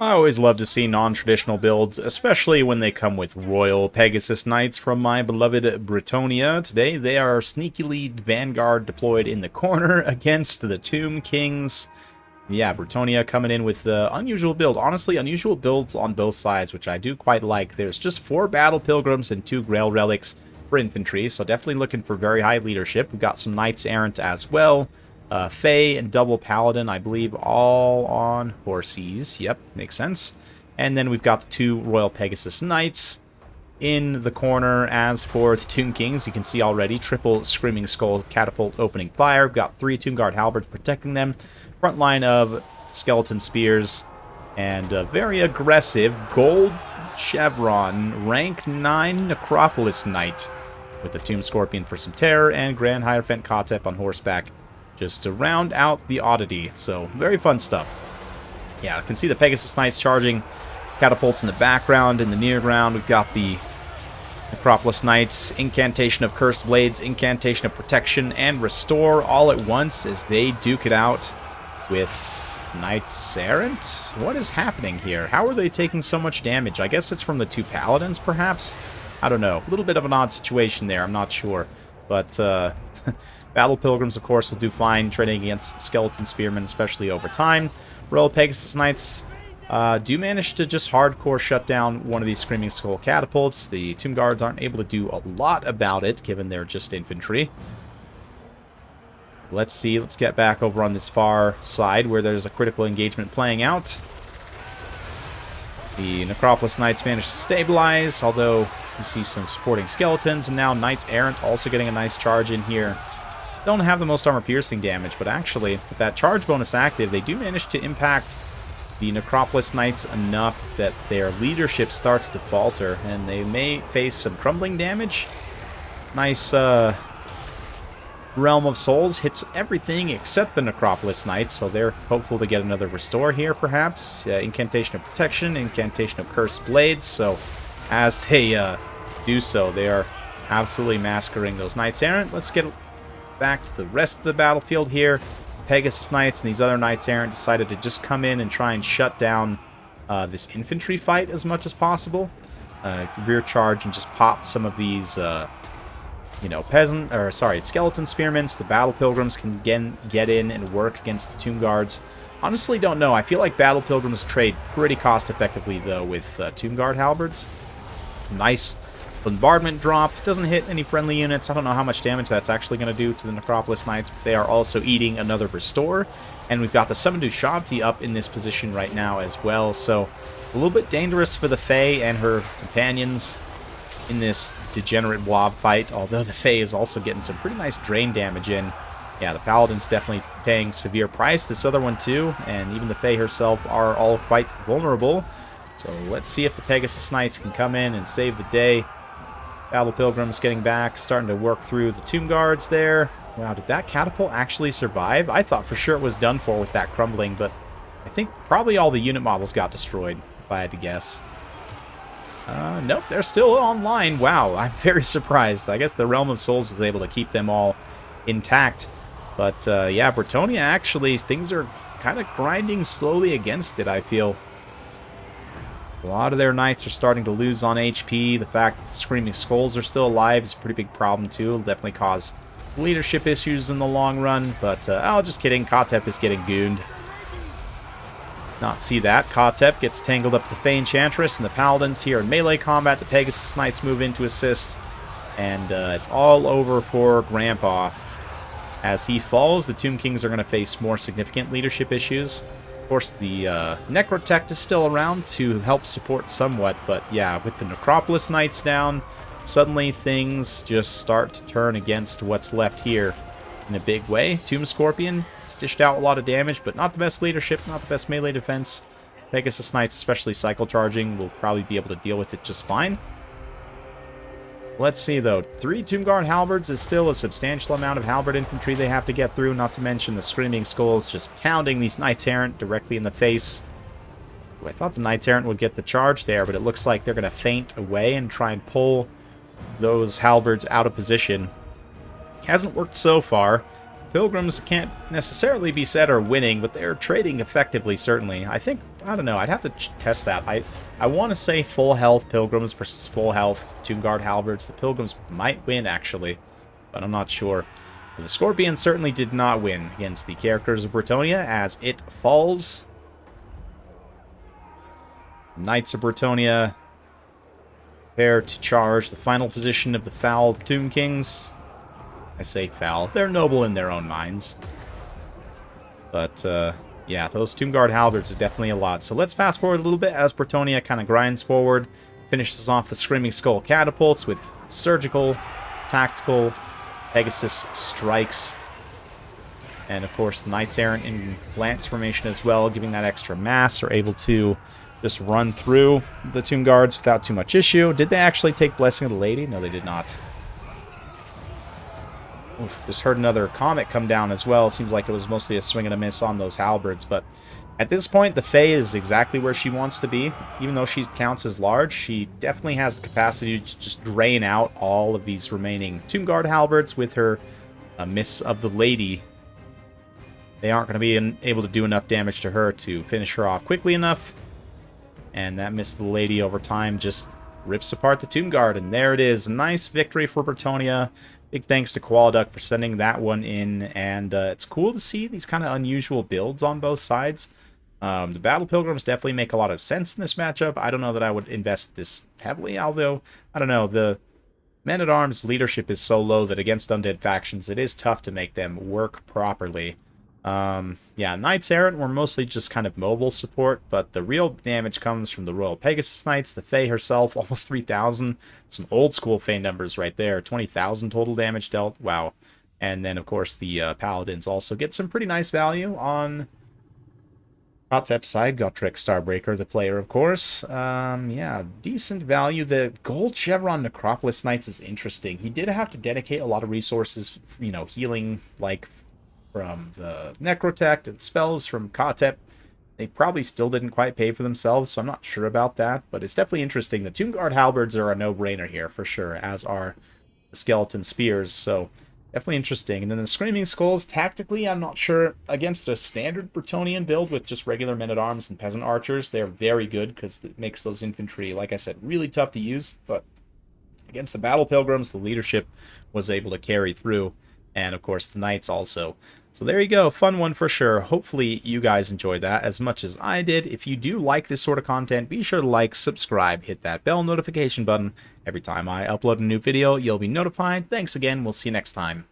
I always love to see non-traditional builds, especially when they come with Royal Pegasus Knights from my beloved Bretonnia. Today, they are sneakily Vanguard deployed in the corner against the Tomb Kings. Yeah, Bretonnia coming in with the unusual build. Honestly, unusual builds on both sides, which I do quite like. There's just 4 Battle Pilgrims and 2 Grail Relics for infantry, so definitely looking for very high leadership. We've got some Knights Errant as well. Fae and double Paladin, I believe, all on horses. Yep, makes sense. And then we've got the 2 Royal Pegasus Knights in the corner. As for the Tomb Kings, you can see already triple Screaming Skull Catapult opening fire. We've got 3 Tomb Guard Halberds protecting them. Front line of Skeleton Spears and a very aggressive Gold Chevron rank 9 Necropolis Knight with the Tomb Scorpion for some terror and Grand Hierophant Kotep on horseback just to round out the oddity. So, very fun stuff. Yeah, you can see the Pegasus Knights charging catapults in the background. In the near ground, we've got the Necropolis Knights, Incantation of Cursed Blades, Incantation of Protection, and Restore all at once as they duke it out with Knights Errant. What is happening here? How are they taking so much damage? I guess it's from the 2 Paladins, perhaps? I don't know. A little bit of an odd situation there. I'm not sure. But, Battle Pilgrims, of course, will do fine trading against Skeleton Spearmen, especially over time. Royal Pegasus Knights do manage to just hardcore shut down one of these Screaming Skull Catapults. The Tomb Guards aren't able to do a lot about it, given they're just infantry. Let's see. Let's get back over on this far side where there's a critical engagement playing out. The Necropolis Knights managed to stabilize, although you see some supporting skeletons, and now Knights Errant also getting a nice charge in here. Don't have the most armor-piercing damage, but actually, with that charge bonus active, they do manage to impact the Necropolis Knights enough that their leadership starts to falter, and they may face some crumbling damage. Nice, Realm of Souls hits everything except the Necropolis Knights, so they're hopeful to get another restore here, perhaps. Incantation of Protection, Incantation of Cursed Blades, so as they do so, they are absolutely massacring those Knights Errant. Let's get back to the rest of the battlefield here. Pegasus Knights and these other Knights Errant decided to just come in and try and shut down this infantry fight as much as possible. Rear charge and just pop some of these, you know, Skeleton Spearmen, so the Battle Pilgrims can again get in and work against the Tomb Guards. Honestly, don't know. I feel like Battle Pilgrims trade pretty cost effectively, though, with Tomb Guard Halberds. Nice bombardment drop. Doesn't hit any friendly units. I don't know how much damage that's actually going to do to the Necropolis Knights, but they are also eating another restore. And we've got the Summoned Ushabti up in this position right now as well, so a little bit dangerous for the Fae and her companions in this degenerate blob fight, although the Fae is also getting some pretty nice drain damage in. Yeah, the Paladin's definitely paying severe price. This other one too, and even the Fae herself are all quite vulnerable. So let's see if the Pegasus Knights can come in and save the day. Battle Pilgrims getting back, starting to work through the Tomb Guards there. Wow, did that catapult actually survive? I thought for sure it was done for with that crumbling, but I think probably all the unit models got destroyed, if I had to guess. Nope, they're still online. Wow, I'm very surprised. I guess the Realm of Souls was able to keep them all intact. But, yeah, Bretonnia, actually, things are kind of grinding slowly against it, I feel. A lot of their knights are starting to lose on HP. The fact that the Screaming Skulls are still alive is a pretty big problem, too. It'll definitely cause leadership issues in the long run. But, oh, just kidding. Kotep is getting gooned. Not see that. Kotep gets tangled up with the Fae Enchantress and the Paladins here in melee combat. The Pegasus Knights move in to assist. And it's all over for Grandpa. As he falls, the Tomb Kings are going to face more significant leadership issues. Of course, the Necrotect is still around to help support somewhat, but yeah, with the Necropolis Knights down, suddenly things just start to turn against what's left here in a big way. Tomb Scorpion has dished out a lot of damage, but not the best leadership, not the best melee defense. Pegasus Knights, especially cycle charging, will probably be able to deal with it just fine. Let's see, though. 3 Tomb Guard Halberds is still a substantial amount of Halberd infantry they have to get through, not to mention the Screaming Skulls just pounding these Knights Errant directly in the face. Ooh, I thought the Knights Errant would get the charge there, but it looks like they're going to feint away and try and pull those Halberds out of position. Hasn't worked so far. Pilgrims can't necessarily be said are winning, but they're trading effectively, certainly. I think, I don't know, I'd have to test that. I want to say full health Pilgrims versus full health Tomb Guard Halberds. The Pilgrims might win, actually, but I'm not sure. The Scorpion certainly did not win against the characters of Bretonnia, as it falls. Knights of Bretonnia prepare to charge the final position of the foul Tomb Kings. I say foul. They're noble in their own minds. But, yeah, those Tomb Guard Halberds are definitely a lot. So let's fast forward a little bit as Bretonnia kind of grinds forward. Finishes off the Screaming Skull catapults with surgical, tactical, Pegasus strikes. And, of course, the Knights Errant in Lance formation as well, giving that extra mass, are able to just run through the Tomb Guards without too much issue. Did they actually take Blessing of the Lady? No, they did not. Oof, just heard another comet come down as well. Seems like it was mostly a swing and a miss on those halberds, but at this point, the Fae is exactly where she wants to be. Even though she counts as large, she definitely has the capacity to just drain out all of these remaining Tomb Guard halberds with her Miss of the Lady. They aren't going to be able to do enough damage to her to finish her off quickly enough. And that Miss of the Lady over time just rips apart the Tomb Guard. And there it is. A nice victory for Bretonnia. Big thanks to Qualiduck for sending that one in. And it's cool to see these kind of unusual builds on both sides. The Battle Pilgrims definitely make a lot of sense in this matchup. I don't know that I would invest this heavily, although, I don't know, the Men-at-Arms leadership is so low that against undead factions, it is tough to make them work properly. Yeah, Knights Errant were mostly just kind of mobile support, but the real damage comes from the Royal Pegasus Knights, the Fae herself, almost 3,000. Some old school Fae numbers right there, 20,000 total damage dealt, wow. And then, of course, the Paladins also get some pretty nice value on Hotep's side. Gotrek Starbreaker, the player, of course. Yeah, decent value. The Gold Chevron Necropolis Knights is interesting. He did have to dedicate a lot of resources, you know, healing, like, from the Necrotect and spells from Kotep. They probably still didn't quite pay for themselves, so I'm not sure about that, but it's definitely interesting. The Tomb Guard Halberds are a no-brainer here, for sure, as are the Skeleton Spears, so definitely interesting. And then the Screaming Skulls, tactically, I'm not sure. Against a standard Bretonian build with just regular Men-at-Arms and Peasant Archers, they're very good, because it makes those infantry, like I said, really tough to use, but against the Battle Pilgrims, the leadership was able to carry through, and of course the Knights also. So there you go, fun one for sure. Hopefully you guys enjoyed that as much as I did. If you do like this sort of content, be sure to like, subscribe, hit that bell notification button. Every time I upload a new video, you'll be notified. Thanks again, we'll see you next time.